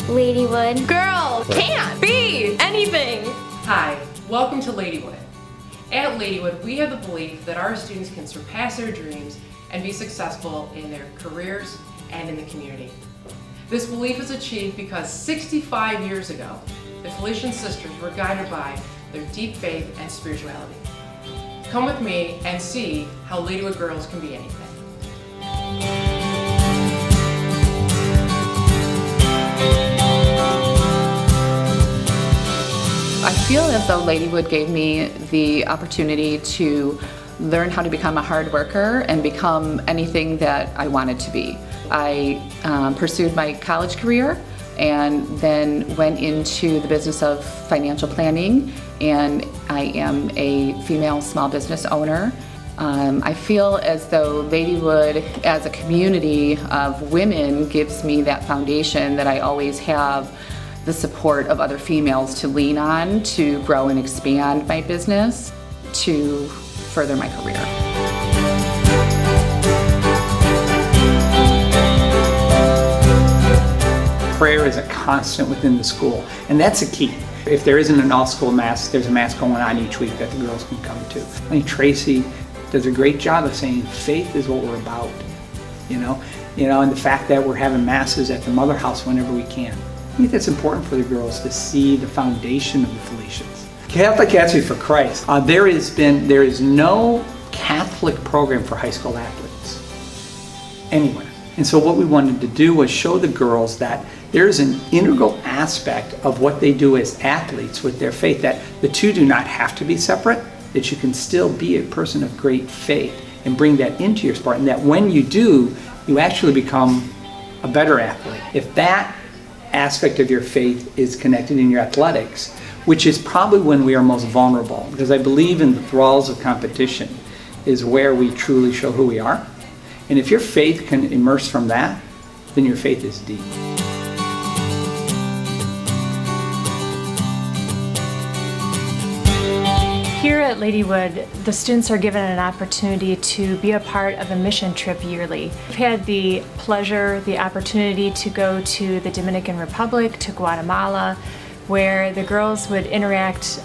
Ladywood. Girls can't be anything. Hi, welcome to Ladywood. At Ladywood, we have the belief that our students can surpass their dreams and be successful in their careers and in the community. This belief is achieved because 65 years ago, the Felician sisters were guided by their deep faith and spirituality. Come with me and see how Ladywood girls can be anything. I feel as though Ladywood gave me the opportunity to learn how to become a hard worker and become anything that I wanted to be. I pursued my college career and then went into the business of financial planning, and I am a female small business owner. I feel as though Ladywood as a community of women gives me that foundation that I always have the support of other females to lean on to grow and expand my business, to further my career. Prayer is a constant within the school, and that's a key. If there isn't an all-school mass, there's a mass going on each week that the girls can come to. I think Tracy does a great job of saying faith is what we're about, you know, and the fact that we're having masses at the Mother House whenever we can. I think that's important for the girls to see the foundation of the Felicians. Catholic Athletes for Christ. There is no Catholic program for high school athletes anywhere. And so what we wanted to do was show the girls that there's an integral aspect of what they do as athletes with their faith, that the two do not have to be separate, that you can still be a person of great faith and bring that into your sport, and that when you do, you actually become a better athlete. If that aspect of your faith is connected in your athletics, which is probably when we are most vulnerable, because I believe in the thralls of competition is where we truly show who we are. And if your faith can immerse from that, then your faith is deep. Here at Ladywood, the students are given an opportunity to be a part of a mission trip yearly. We've had the pleasure, the opportunity to go to the Dominican Republic, to Guatemala, where the girls would interact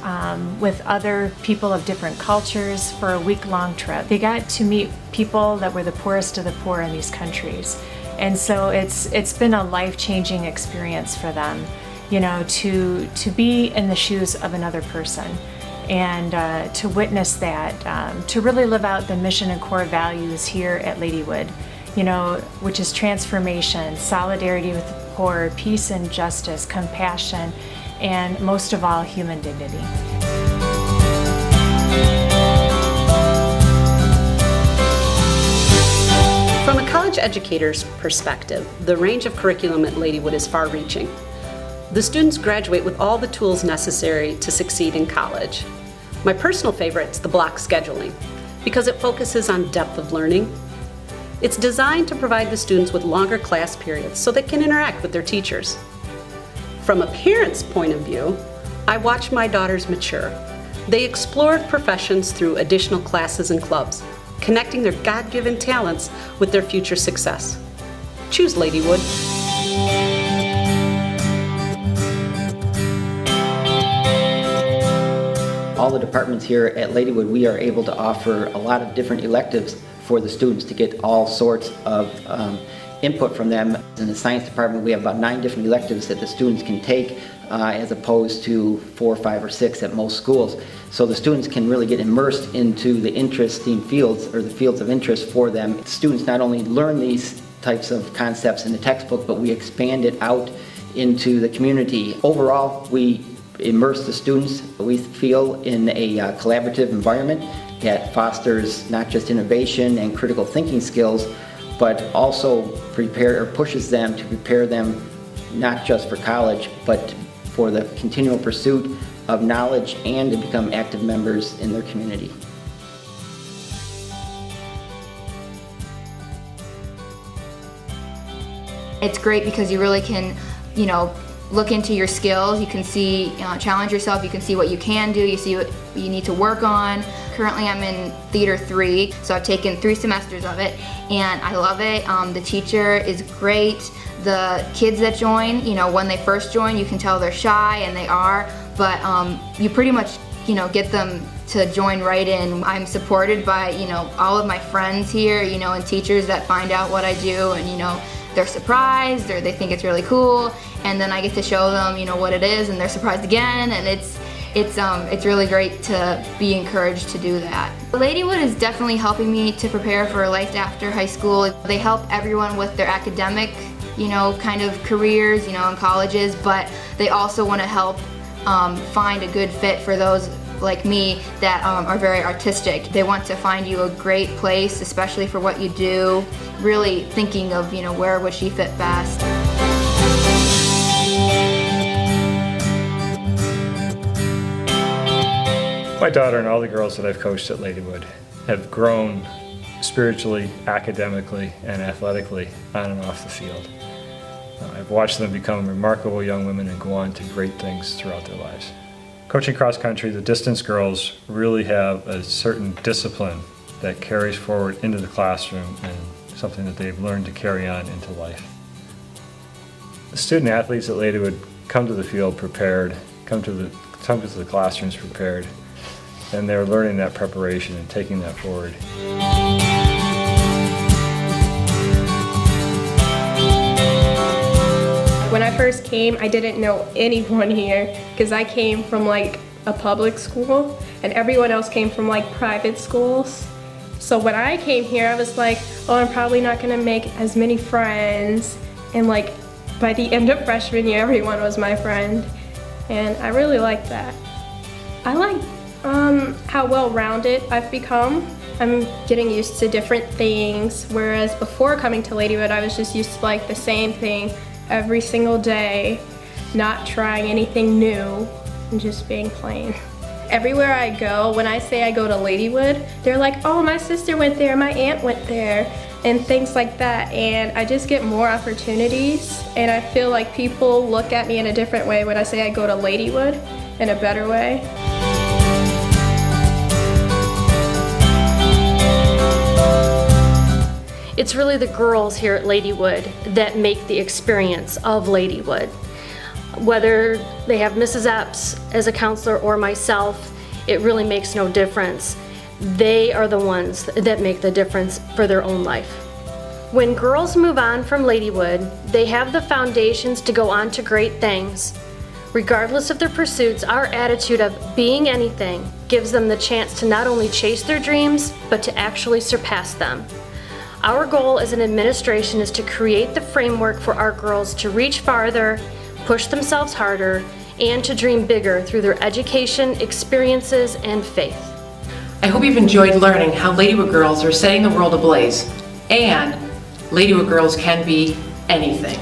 with other people of different cultures for a week-long trip. They got to meet people that were the poorest of the poor in these countries. And so it's been a life-changing experience for them, you know, to be in the shoes of another person and to witness that, to really live out the mission and core values here at Ladywood, you know, which is transformation, solidarity with the poor, peace and justice, compassion, and most of all, human dignity. From a college educator's perspective, the range of curriculum at Ladywood is far-reaching. The students graduate with all the tools necessary to succeed in college. My personal favorite is the block scheduling because it focuses on depth of learning. It's designed to provide the students with longer class periods so they can interact with their teachers. From a parent's point of view, I watched my daughters mature. They explored professions through additional classes and clubs, connecting their God-given talents with their future success. Choose Ladywood. All the departments here at Ladywood, we are able to offer a lot of different electives for the students to get all sorts of input from them. In the science department, we have about 9 different electives that the students can take as opposed to 4, 5, or 6 at most schools. So the students can really get immersed into the interesting fields or the fields of interest for them. Students not only learn these types of concepts in the textbook, but we expand it out into the community. Overall, we immerse the students, we feel, in a collaborative environment that fosters not just innovation and critical thinking skills, but also pushes them to prepare them not just for college, but for the continual pursuit of knowledge and to become active members in their community. It's great because you really can, look into your skills. You can see, challenge yourself. You can see what you can do. You see what you need to work on. Currently I'm in Theater 3, so I've taken 3 semesters of it, and I love it. The teacher is great. The kids that join, when they first join, you can tell they're shy, and they are, but you pretty much, get them to join right in. I'm supported by, all of my friends here, and teachers that find out what I do, and, they're surprised, or they think it's really cool, and then I get to show them, what it is, and they're surprised again, and it's really great to be encouraged to do that. Ladywood is definitely helping me to prepare for life after high school. They help everyone with their academic, kind of careers, in colleges, but they also want to help find a good fit for those like me that are very artistic. They want to find you a great place, especially for what you do, really thinking of, where would she fit best. My daughter and all the girls that I've coached at Ladywood have grown spiritually, academically, and athletically on and off the field. I've watched them become remarkable young women and go on to great things throughout their lives. Coaching cross country, the distance girls really have a certain discipline that carries forward into the classroom and something that they've learned to carry on into life. The student athletes at Ladywood come to the field prepared, come to the classrooms prepared, and they're learning that preparation and taking that forward. When I first came, I didn't know anyone here because I came from like a public school and everyone else came from like private schools. So when I came here, I was like, oh, I'm probably not gonna make as many friends. And like by the end of freshman year, everyone was my friend. And I really liked that. I like how well-rounded I've become. I'm getting used to different things, whereas before coming to Ladywood, I was just used to like the same thing every single day, not trying anything new, and just being plain. Everywhere I go, when I say I go to Ladywood, they're like, oh, my sister went there, my aunt went there, and things like that. And I just get more opportunities, and I feel like people look at me in a different way when I say I go to Ladywood, in a better way. It's really the girls here at Ladywood that make the experience of Ladywood. Whether they have Mrs. Epps as a counselor or myself, it really makes no difference. They are the ones that make the difference for their own life. When girls move on from Ladywood, they have the foundations to go on to great things. Regardless of their pursuits, our attitude of being anything gives them the chance to not only chase their dreams, but to actually surpass them. Our goal as an administration is to create the framework for our girls to reach farther, push themselves harder, and to dream bigger through their education, experiences, and faith. I hope you've enjoyed learning how Ladywood girls are setting the world ablaze, and Ladywood girls can be anything.